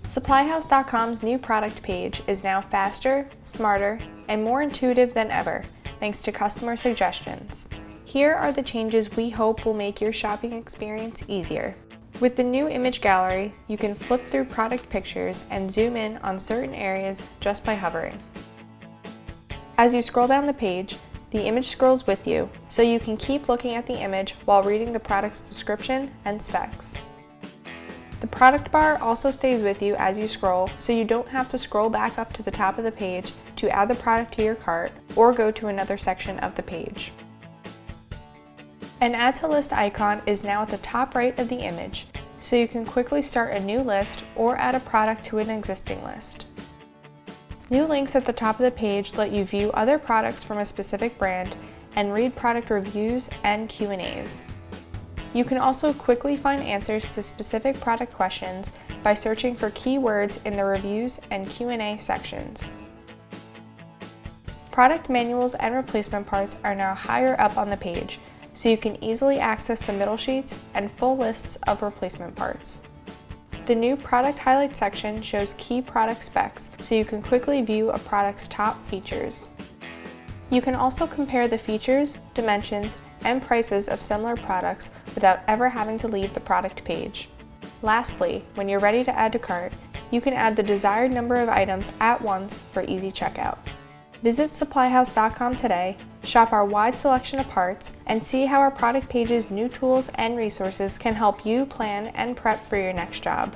SupplyHouse.com's new product page is now faster, smarter, and more intuitive than ever, thanks to customer suggestions. Here are the changes we hope will make your shopping experience easier. With the new image gallery, you can flip through product pictures and zoom in on certain areas just by hovering. As you scroll down the page, the image scrolls with you, so you can keep looking at the image while reading the product's description and specs. The product bar also stays with you as you scroll, so you don't have to scroll back up to the top of the page to add the product to your cart or go to another section of the page. An Add to List icon is now at the top right of the image, so you can quickly start a new list or add a product to an existing list. New links at the top of the page let you view other products from a specific brand and read product reviews and Q&As. You can also quickly find answers to specific product questions by searching for keywords in the reviews and Q&A sections. Product manuals and replacement parts are now higher up on the page, so you can easily access submittal sheets and full lists of replacement parts. The new product highlights section shows key product specs, so you can quickly view a product's top features. You can also compare the features, dimensions, and prices of similar products without ever having to leave the product page. Lastly, when you're ready to add to cart, you can add the desired number of items at once for easy checkout. Visit SupplyHouse.com today, shop our wide selection of parts, and see how our product page's new tools and resources can help you plan and prep for your next job.